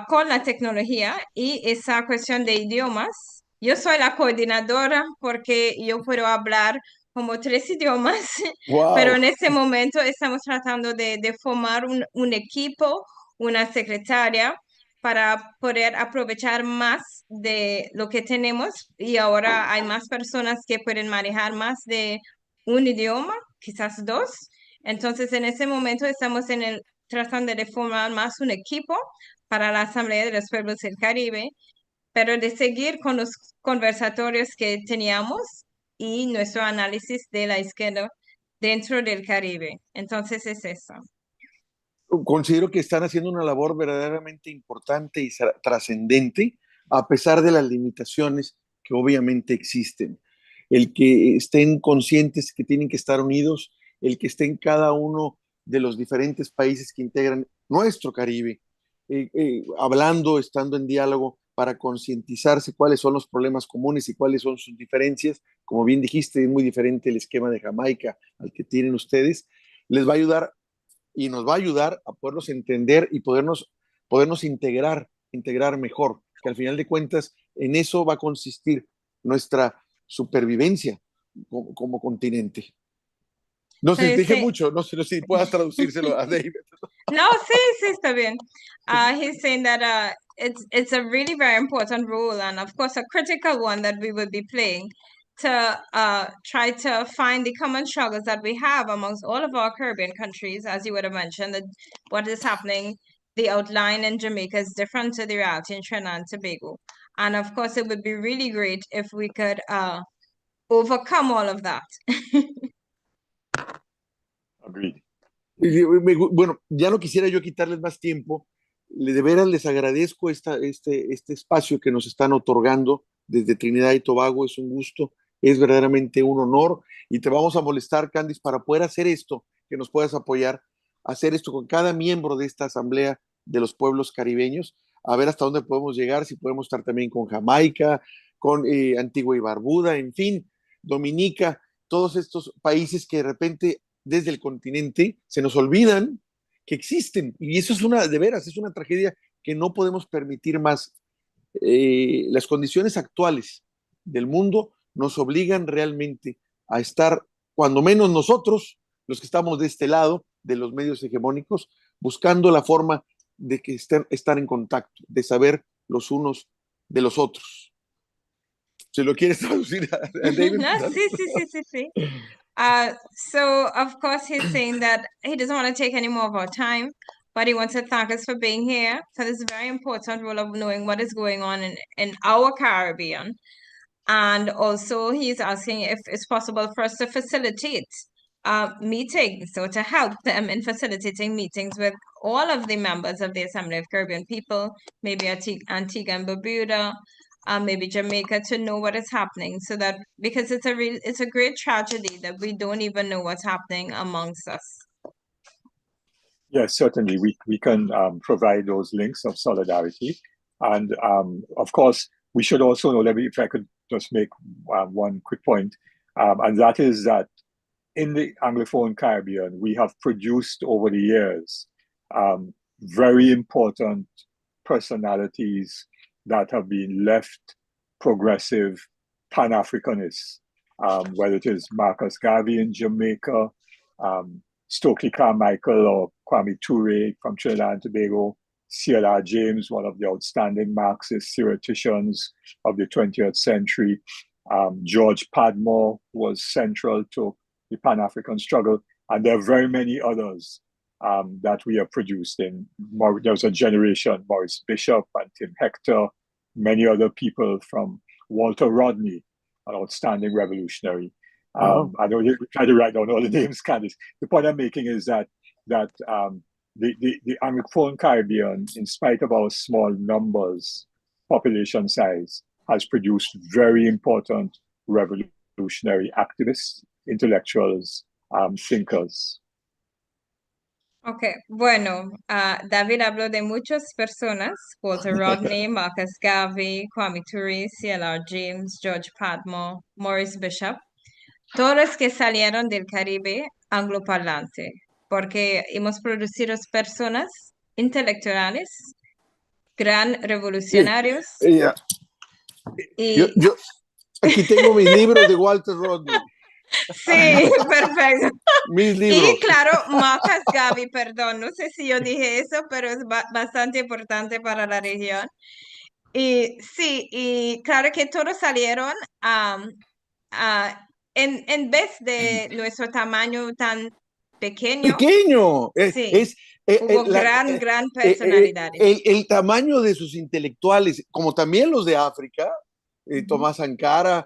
con la tecnología y esa cuestión de idiomas. Yo soy la coordinadora porque yo puedo hablar como 3 idiomas, Wow. pero en este momento estamos tratando de formar un equipo, una secretaria, para poder aprovechar más de lo que tenemos y ahora hay más personas que pueden manejar más de un idioma, quizás 2. Entonces, en ese momento estamos tratando de formar más un equipo para la Asamblea de los Pueblos del Caribe, pero de seguir con los conversatorios que teníamos y nuestro análisis de la izquierda dentro del Caribe. Entonces, es eso. Considero que están haciendo una labor verdaderamente importante y trascendente, a pesar de las limitaciones que obviamente existen. El que estén conscientes que tienen que estar unidos, el que estén cada uno de los diferentes países que integran nuestro Caribe, hablando, estando en diálogo para concientizarse cuáles son los problemas comunes y cuáles son sus diferencias. Como bien dijiste, es muy diferente el esquema de Jamaica al que tienen ustedes, les va a ayudar y nos va a ayudar a poderlos entender y podernos integrar mejor, que al final de cuentas en eso va a consistir nuestra supervivencia como continente. No sé, dije mucho, no sé si puedas traducírselo a David. No, sí, está bien. He's saying that it's a really very important role, and of course a critical one that we will be playing to try to find the common struggles that we have amongst all of our Caribbean countries. As you would have mentioned, that what is happening, the outline in Jamaica is different to the reality in Trinidad and Tobago. And of course, it would be really great if we could overcome all of that. Agreed. Bueno, ya no quisiera yo quitarles más tiempo. De veras les agradezco este espacio que nos están otorgando desde Trinidad y Tobago. Es un gusto, es verdaderamente un honor y te vamos a molestar, Kandis, para poder hacer esto, que nos puedas apoyar, hacer esto con cada miembro de esta asamblea de los pueblos caribeños, a ver hasta dónde podemos llegar, si podemos estar también con Jamaica, con Antigua y Barbuda, en fin, Dominica, todos estos países que de repente desde el continente se nos olvidan que existen, y eso es de veras, es una tragedia que no podemos permitir más. Las condiciones actuales del mundo nos obligan realmente a estar, cuando menos nosotros, los que estamos de este lado, de los medios hegemónicos, buscando la forma de que estar en contacto, de saber los unos de los otros. ¿Se lo quieres traducir a David? No, sí. So of course he's saying that he doesn't want to take any more of our time, but he wants to thank us for being here for this very important role of knowing what is going on in our Caribbean. And also he's asking if it's possible for us to facilitate meetings, so to help them in facilitating meetings with all of the members of the Assembly of Caribbean People, maybe Antigua and Barbuda, maybe Jamaica, to know what is happening, so that because it's a great tragedy that we don't even know what's happening amongst us. Yes, certainly we can provide those links of solidarity, and of course we should also know. If I could just make one quick point, and that is that in the Anglophone Caribbean we have produced over the years very important personalities that have been left progressive Pan-Africanists, whether it is Marcus Garvey in Jamaica, Stokely Carmichael or Kwame Ture from Trinidad and Tobago, C.L.R. James, one of the outstanding Marxist theoreticians of the 20th century, George Padmore was central to the Pan-African struggle, and there are very many others that we have produced. There was a generation, Maurice Bishop and Tim Hector, many other people, from Walter Rodney, an outstanding revolutionary. I know you try to write down all the names, Kandis. The point I'm making is that the Anglophone Caribbean, in spite of our small numbers, population size, has produced very important revolutionary activists, intellectuals, thinkers. Okay, bueno, David habló de muchas personas: Walter Rodney, Marcus Garvey, Kwame Ture, C.L.R. James, George Padmore, Maurice Bishop, todos los que salieron del Caribe angloparlante, porque hemos producido personas intelectuales, gran revolucionarios. Y yo aquí tengo mis libros de Walter Rodney. Sí, perfecto. Mis libros. Y claro, Marcus Garvey, perdón, no sé si yo dije eso, pero es bastante importante para la región. Y sí, y claro que todos salieron en vez de nuestro tamaño tan pequeño. Sí. Hubo gran personalidades. El tamaño de sus intelectuales, como también los de África, Tomás Sankara,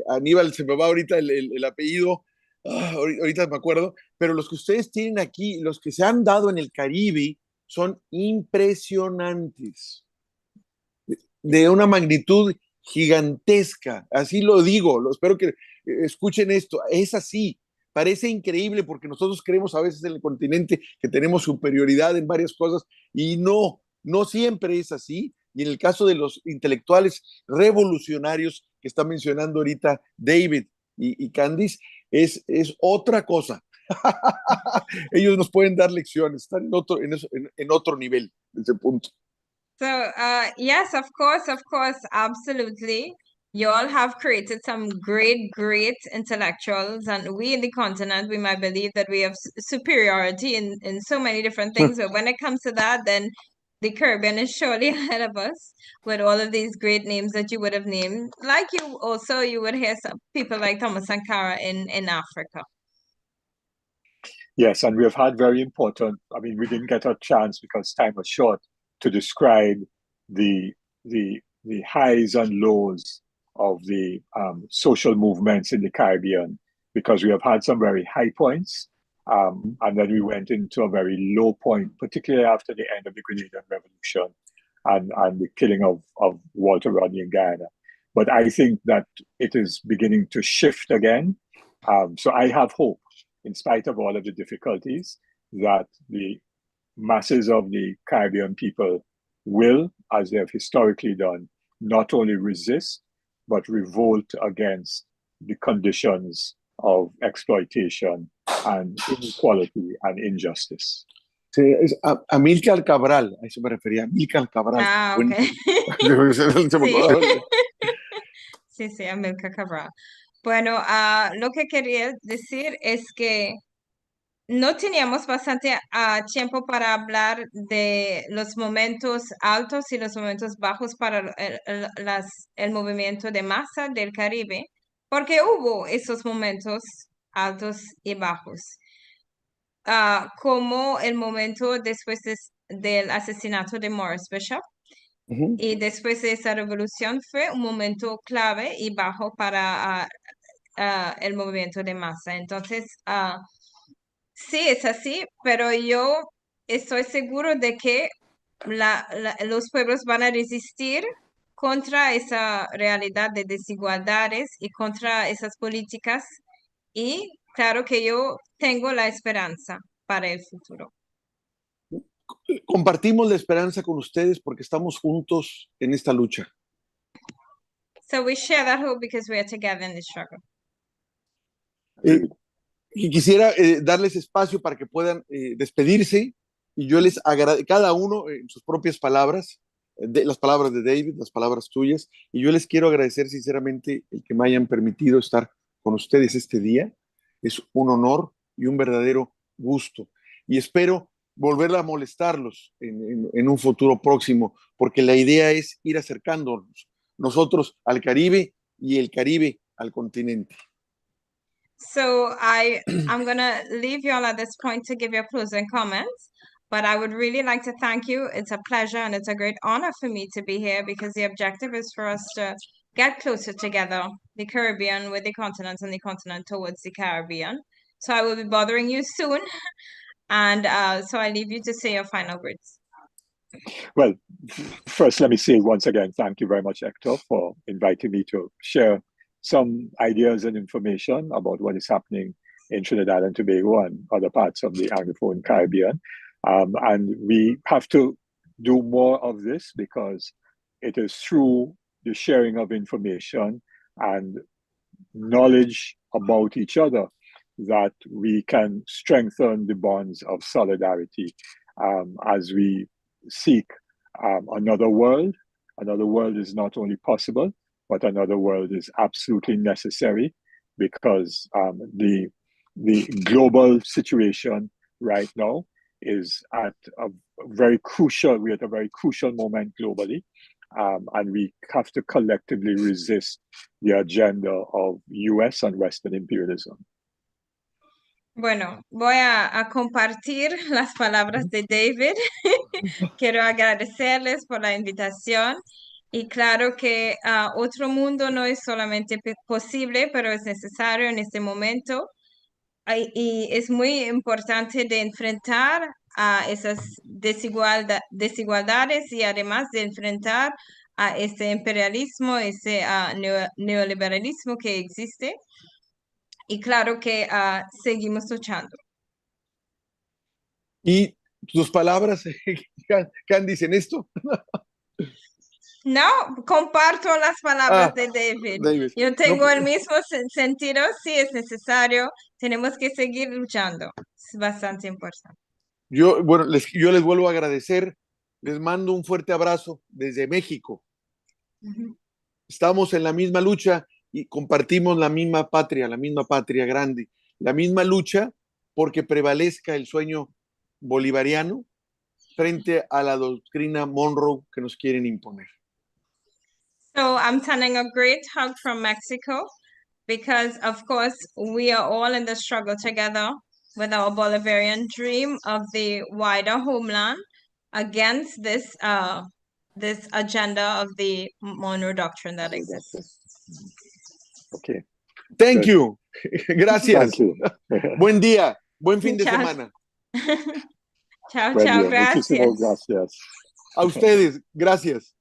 Aníbal, se me va ahorita el apellido, ahorita me acuerdo, pero los que ustedes tienen aquí, los que se han dado en el Caribe, son impresionantes, de una magnitud gigantesca, así lo digo, espero que escuchen esto, es así. Parece increíble porque nosotros creemos a veces en el continente que tenemos superioridad en varias cosas y no siempre es así. Y en el caso de los intelectuales revolucionarios que está mencionando ahorita David y Kandis, es otra cosa. Ellos nos pueden dar lecciones, están en otro nivel, ese punto. So, yes, of course, absolutely. You all have created some great intellectuals, and we in the continent, we might believe that we have superiority in so many different things, but when it comes to that, then the Caribbean is surely ahead of us with all of these great names that you would have named. Like you would hear some people like Thomas Sankara in Africa. Yes, and we have had very important, I mean, we didn't get a chance because time was short to describe the highs and lows of the social movements in the Caribbean, because we have had some very high points, and then we went into a very low point, particularly after the end of the Grenadian Revolution and the killing of Walter Rodney in Guyana. But I think that it is beginning to shift again. So I have hope, in spite of all of the difficulties, that the masses of the Caribbean people will, as they have historically done, not only resist, but revolt against the conditions of exploitation and inequality and injustice. Sí, es Amílcar Cabral, a eso me refería, Amílcar Cabral. Ah, ok. Sí, sí, Amílcar Cabral. Bueno, lo que quería decir es que no teníamos bastante tiempo para hablar de los momentos altos y los momentos bajos para el movimiento de masa del Caribe, porque hubo esos momentos altos y bajos. Como el momento después del asesinato de Morris Bishop, y después de esa revolución fue un momento clave y bajo para el movimiento de masa. Entonces, sí, es así, pero yo estoy seguro de que los pueblos van a resistir contra esa realidad de desigualdades y contra esas políticas. Y claro que yo tengo la esperanza para el futuro. Compartimos la esperanza con ustedes porque estamos juntos en esta lucha. So we share that hope because we are together in the struggle. Y quisiera darles espacio para que puedan despedirse, y yo les agradezco, cada uno en sus propias palabras, las palabras de David, las palabras tuyas, y yo les quiero agradecer sinceramente el que me hayan permitido estar con ustedes este día. Es un honor y un verdadero gusto, y espero volver a molestarlos en un futuro próximo, porque la idea es ir acercándonos nosotros al Caribe y el Caribe al continente. So I'm going to leave you all at this point to give your closing comments, but I would really like to thank you. It's a pleasure and it's a great honor for me to be here, because the objective is for us to get closer together, the Caribbean with the continent and the continent towards the Caribbean. So I will be bothering you soon. And so I leave you to say your final words. Well, first, let me say once again, thank you very much, Héctor, for inviting me to share some ideas and information about what is happening in Trinidad and Tobago and other parts of the Anglophone Caribbean. And we have to do more of this, because it is through the sharing of information and knowledge about each other that we can strengthen the bonds of solidarity as we seek another world. Another world is not only possible, but another world is absolutely necessary, because the global situation right now is at a very crucial, we're at a very crucial moment globally, and we have to collectively resist the agenda of US and Western imperialism. Bueno, voy a compartir las palabras de David. Quiero agradecerles por la invitación. Y claro que otro mundo no es solamente posible, pero es necesario en este momento. Y es muy importante de enfrentar a esas desigualdades, y además de enfrentar a ese imperialismo, ese neoliberalismo que existe. Y claro que seguimos luchando. ¿Y tus palabras, Kandis, en esto? No, comparto las palabras de David. Yo tengo No, el mismo sentido, sí es necesario, tenemos que seguir luchando. Es bastante importante. yo les vuelvo a agradecer, les mando un fuerte abrazo desde México. Estamos en la misma lucha y compartimos la misma patria grande, la misma lucha porque prevalezca el sueño bolivariano frente a la doctrina Monroe que nos quieren imponer. So I'm sending a great hug from Mexico because, of course, we are all in the struggle together with our Bolivarian dream of the wider homeland against this this agenda of the Monroe Doctrine that exists. Okay. Thank Good. you. Gracias. Thank you. Buen día. Buen fin de Chao. semana. Chao, Buen chao, día. Muchísimas gracias. gracias. A ustedes. Gracias.